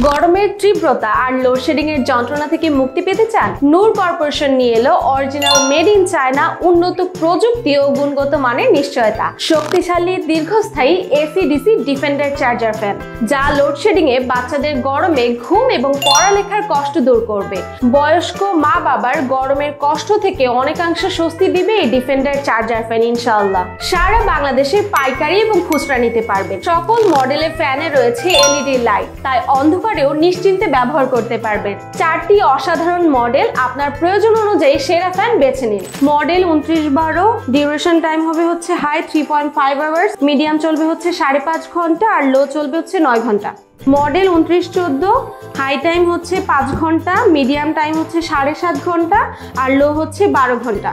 গরমের তীব্রতা আর লোডশেডিং এর যন্ত্রণা থেকে মুক্তি পেতে চান? নূর কর্পোরেশন নিয়ে এলো অরিজিনাল মেড ইন চায়না উন্নত প্রযুক্তি ও গুণগত মানের নিশ্চয়তা, শক্তিশালী দীর্ঘস্থায়ী AC DC defender charger fan, যা লোডশেডিং এ বাচ্চাদের গরমে ঘুম এবং পড়ালেখার কষ্ট দূর করবে। বয়স্ক মা বাবার গরমের কষ্ট থেকে অনেকাংশ স্বস্তি দিবে এই ডিফেন্ডার চার্জার ফ্যান ইনশাআল্লাহ। সারা বাংলাদেশে পাইকারি এবং খুচরা নিতে পারবেন। সকল মডেলের ফ্যানে রয়েছে এলইডি লাইট, তাই অন্ধকারেও নিশ্চিন্তে ব্যবহার করতে পারবেন। 4টি অসাধারণ মডেল, আপনার প্রয়োজন অনুযায়ী সেরা ফ্যান বেছে নিন। মডেল 2912, ডিউরেশন টাইম হবে হচ্ছে হাই 3.5 আওয়ার্স, মিডিয়াম চলবে হচ্ছে 5.5 ঘন্টা আর লো চলবে হচ্ছে 9 ঘন্টা। মডেল 2914, হাই টাইম হচ্ছে 5 ঘন্টা, মিডিয়াম টাইম হচ্ছে 7.5 ঘন্টা আর লো হচ্ছে 12 ঘন্টা।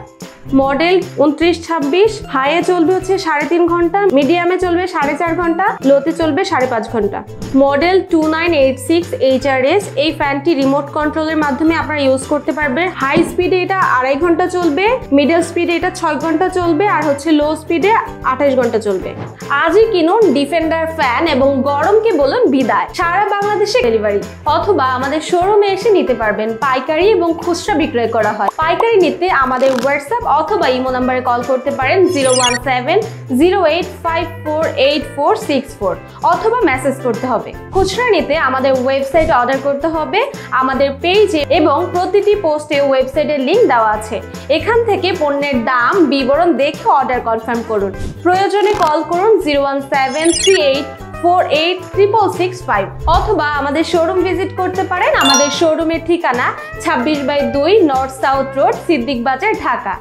মডেল 2926, হাইয়ে চলবে হচ্ছে 3.5 ঘন্টা, মিডিয়ামে চলবে 4.5 ঘন্টা, লোতে চলবে 5.5 ঘন্টা। মডেল 2986 HRS, এই ফ্যানটি রিমোট কন্ট্রোলের মাধ্যমে আপনারা ইউজ করতে পারবেন। হাই স্পিডে এটা 2.5 ঘন্টা চলবে, মিডল স্পিডে এটা 6 ঘন্টা চলবে আর হচ্ছে লো স্পিডে 28 ঘন্টা চলবে। আজই কিনুন ডিফেন্ডার ফ্যান এবং গরমকে বলুন বিদায়। সারা বাংলাদেশে ডেলিভারি অথবা আমাদের শোরুমে এসে নিতে পারবেন। পাইকারি এবং খুচরা বিক্রয় করা হয়। পাইকারি নিতে আমাদের হোয়াটসঅ্যাপ অথবা ইমো নম্বরে কল করতে পারেন 01708548464 অথবা মেসেজ করতে হবে। খুচরা নিতে আমাদের ওয়েবসাইটে অর্ডার করতে হবে। আমাদের পেজে এবং প্রতিটি পোস্টে ওয়েবসাইটের লিংক দেওয়া আছে। এখান থেকে পণ্যের দাম বিবরণ দেখে অর্ডার কনফার্ম করুন। প্রয়োজনে কল করুন 01738486665 অথবা আমাদের শোরুম ভিজিট করতে পারেন। আমাদের শোরুমের ঠিকানা 26/2 নর্থ সাউথ রোড, সিদ্দিক বাজার, ঢাকা।